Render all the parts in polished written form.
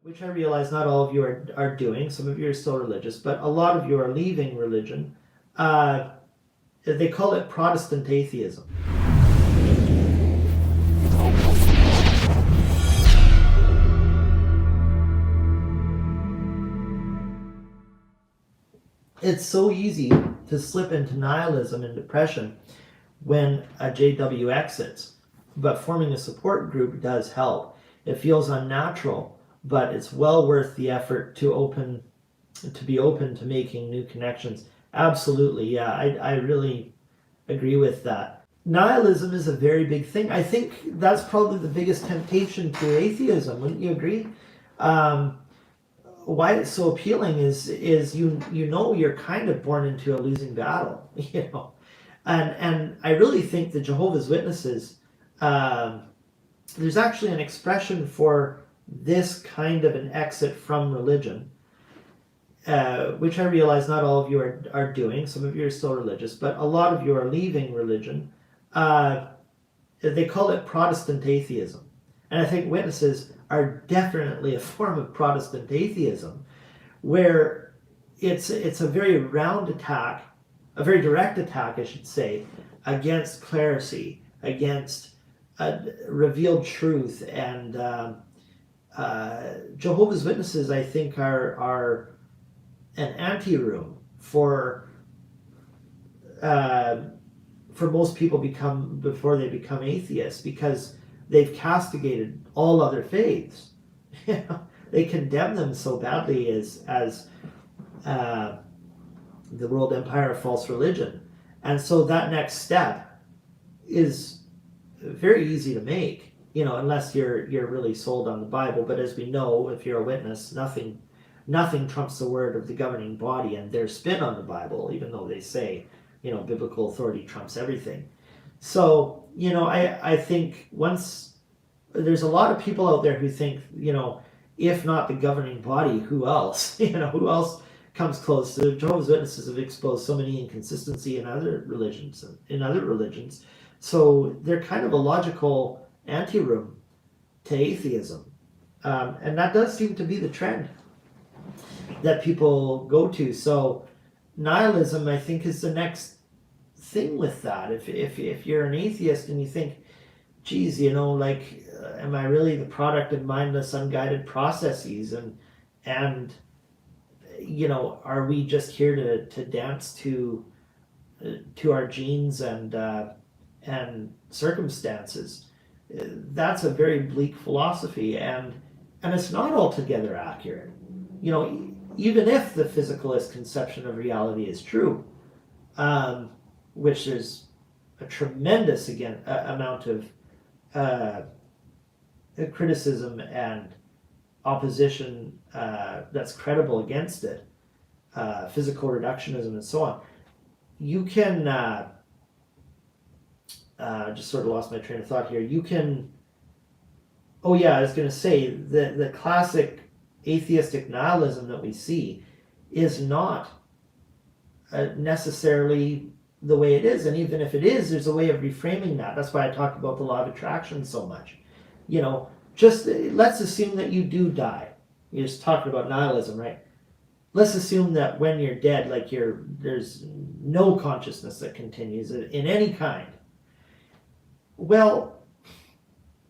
which I realize not all of you are doing. Some of you are still religious, but a lot of you are leaving religion. They call it Protestant Atheism. It's so easy to slip into nihilism and depression when a JW exits, but forming a support group does help. It feels unnatural, but it's well worth the effort to be open to making new connections. Absolutely, yeah, I really agree with that. Nihilism is a very big thing. I think that's probably the biggest temptation to atheism. Wouldn't you agree? Why it's so appealing is you know you're kind of born into a losing battle, you know, and I really think the Jehovah's Witnesses, there's actually an expression for this kind of an exit from religion, which I realize not all of you are doing. Some of you are still religious, but a lot of you are leaving religion. They call it Protestant Atheism. And I think witnesses are definitely a form of Protestant atheism, where it's a very round attack, a very direct attack, I should say, against clerisy, against revealed truth. And Jehovah's Witnesses, I think, are an anteroom for most people before they become atheists, because they've castigated all other faiths. You know, they condemn them so badly as the world empire of false religion, and so that next step is very easy to make. You know, unless you're really sold on the Bible. But as we know, if you're a witness, nothing trumps the word of the governing body and their spin on the Bible, even though they say, you know, biblical authority trumps everything. So, you know, I think once there's a lot of people out there who think, you know, if not the governing body, who else? You know, who else comes close? The Jehovah's Witnesses have exposed so many inconsistency in other religions. So they're kind of a logical anteroom to atheism. And that does seem to be the trend that people go to. So nihilism, I think, is the next thing with that. If you're an atheist and you think, geez, you know, like, am I really the product of mindless, unguided processes? And you know, are we just here to dance to our genes and circumstances? That's a very bleak philosophy, and it's not altogether accurate. You know, even if the physicalist conception of reality is true, which there's a tremendous amount of criticism and opposition that's credible against it, physical reductionism and so on. You can just sort of lost my train of thought here. You can, oh yeah, I was going to say the classic atheistic nihilism that we see is not necessarily the way it is. And even if it is, there's a way of reframing that. That's why I talk about the law of attraction so much. You know, just let's assume that you do die. You're just talking about nihilism, right? Let's assume that when you're dead, like there's no consciousness that continues in any kind. Well,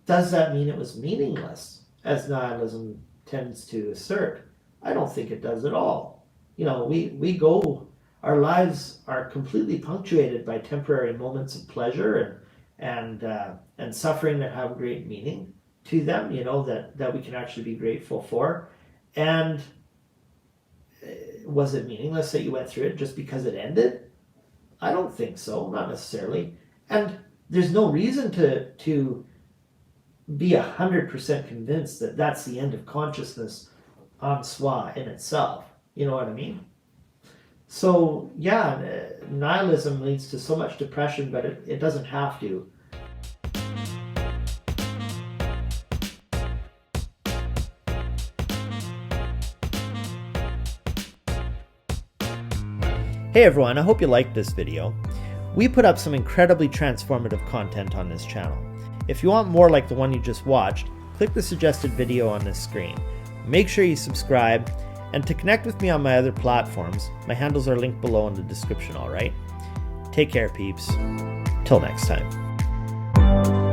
does that mean it was meaningless, as nihilism tends to assert? I don't think it does at all. You know, our lives are completely punctuated by temporary moments of pleasure and suffering that have great meaning to them, you know, that we can actually be grateful for. And was it meaningless that you went through it just because it ended? I don't think so, not necessarily. And there's no reason to be 100% convinced that that's the end of consciousness en soi in itself. You know what I mean? So yeah, nihilism leads to so much depression, but it doesn't have to. Hey everyone, I hope you liked this video. We put up some incredibly transformative content on this channel. If you want more like the one you just watched, click the suggested video on this screen. Make sure you subscribe, and to connect with me on my other platforms, my handles are linked below in the description, alright? Take care, peeps. Till next time.